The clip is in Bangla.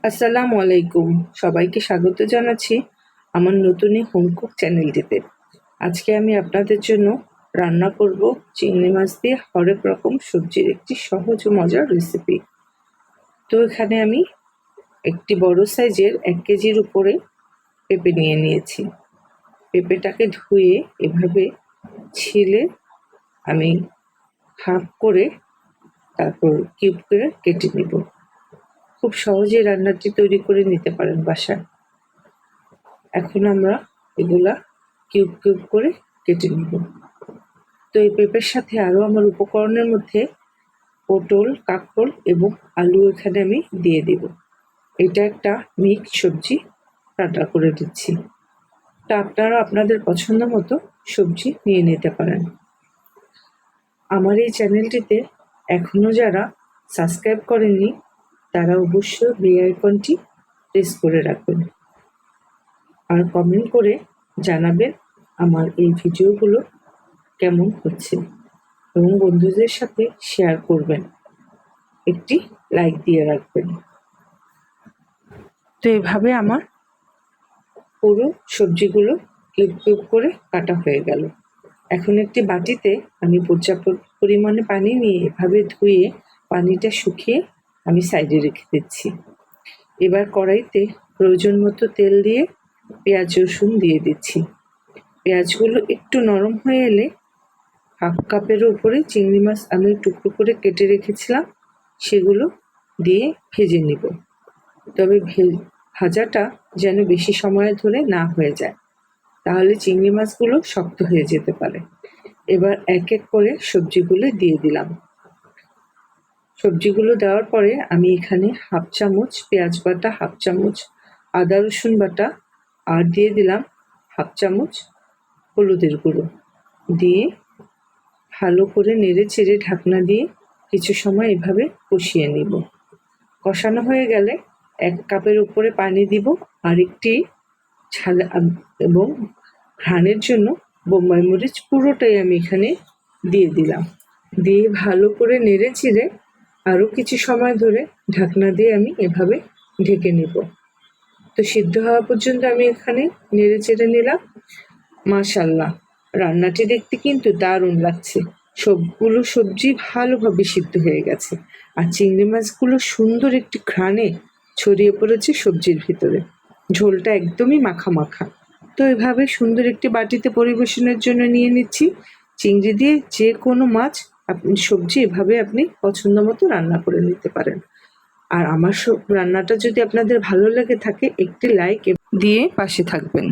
আসসালামু আলাইকুম। সবাইকে স্বাগত জানাচ্ছি আমার নতুন এই হোম কুক চ্যানেলটিতে। আজকে আমি আপনাদের জন্য রান্না করব চিংড়ি মাছ দিয়ে হরেক রকম সবজির একটি সহজ ও মজার রেসিপি। তো এখানে আমি একটি বড় সাইজের 1 কেজির উপরে পেঁপে নিয়ে নিয়েছি। পেঁপেটাকে ধুয়ে এভাবে ছিলে আমি হাফ করে তারপর কিউব করে কেটে নেব। খুব সহজে রান্নাটি তৈরি করে নিতে পারেন বাসায়। এখন আমরা এগুলা কিউব কিউব করে কেটে নেব। তো এই পেঁপের সাথে আরও আমার উপকরণের মধ্যে পটল, কাঁকরোল এবং আলু এখানে আমি দিয়ে দেব। এটা একটা মিক্স সবজি রান্না করে দিচ্ছি। তা আপনারা আপনাদের পছন্দ মতো সবজি নিয়ে নিতে পারেন। আমার এই চ্যানেলটিতে এখনও যারা সাবস্ক্রাইব করেননি তারা অবশ্যই বেল আইকনটি প্রেস করে রাখবেন আর কমেন্ট করে জানাবেন আমার এই ভিডিওগুলো কেমন হচ্ছে এবং বন্ধুদের সাথে শেয়ার করবেন, একটি লাইক দিয়ে রাখবেন। তো এভাবে আমার পুরো সবজিগুলো কিউব কিউব করে কাটা হয়ে গেল। এখন একটি বাটিতে আমি পর্যাপ্ত পরিমাণে পানি নিয়ে এভাবে ধুয়ে পানিটা শুকিয়ে আমি সাইডে রেখে দিচ্ছি। এবার কড়াইতে প্রয়োজন মতো তেল দিয়ে পেঁয়াজ রসুন দিয়ে দিচ্ছি। পেঁয়াজগুলো একটু নরম হয়ে এলে হাফ কাপের উপরে চিংড়ি মাছ আমি টুকরো করে কেটে রেখেছিলাম সেগুলো দিয়ে ভেজে নেব। তবে ভাজাটা যেন বেশি সময় ধরে না হয়ে যায়, তাহলে চিংড়ি মাছগুলো শক্ত হয়ে যেতে পারে। এবার এক এক করে সবজিগুলো দিয়ে দিলাম। সবজিগুলো দেওয়ার পরে আমি এখানে হাফ চামচ পেঁয়াজ বাটা, হাফ চামচ আদা রসুন বাটা আর দিয়ে দিলাম হাফ চামচ হলুদের গুঁড়ো দিয়ে ভালো করে নেড়ে চেড়ে ঢাকনা দিয়ে কিছু সময় এভাবে কষিয়ে নিব। কষানো হয়ে গেলে 1 কাপের উপরে পানি দিব আর একটি ঝাল এবং ঘ্রাণের জন্য বোম্বাই মরিচ পুরোটাই আমি এখানে দিয়ে দিলাম। দিয়ে ভালো করে নেড়ে চেড়ে আরও কিছু সময় ধরে ঢাকনা দিয়ে আমি এভাবে ঢেকে নেব। তো সিদ্ধ হওয়া পর্যন্ত আমি এখানে নেড়ে চেড়ে নিলাম। মাশাআল্লাহ, রান্নাটি দেখতে কিন্তু দারুণ লাগছে। সবগুলো সবজি ভালোভাবে সিদ্ধ হয়ে গেছে আর চিংড়ি মাছগুলো সুন্দর একটি ঘ্রাণে ছড়িয়ে পড়েছে সবজির ভিতরে। ঝোলটা একদমই মাখা মাখা। তো এভাবে সুন্দর একটি বাটিতে পরিবেশনের জন্য নিয়ে নিচ্ছি। চিংড়ি দিয়ে যে কোনো মাছ আপনি সবজি এভাবে আপনি পছন্দ মতো রান্না করে নিতে পারেন। আর আমার রান্নাটা যদি আপনাদের ভালো লেগে থাকে একটি লাইক দিয়ে পাশে থাকবেন।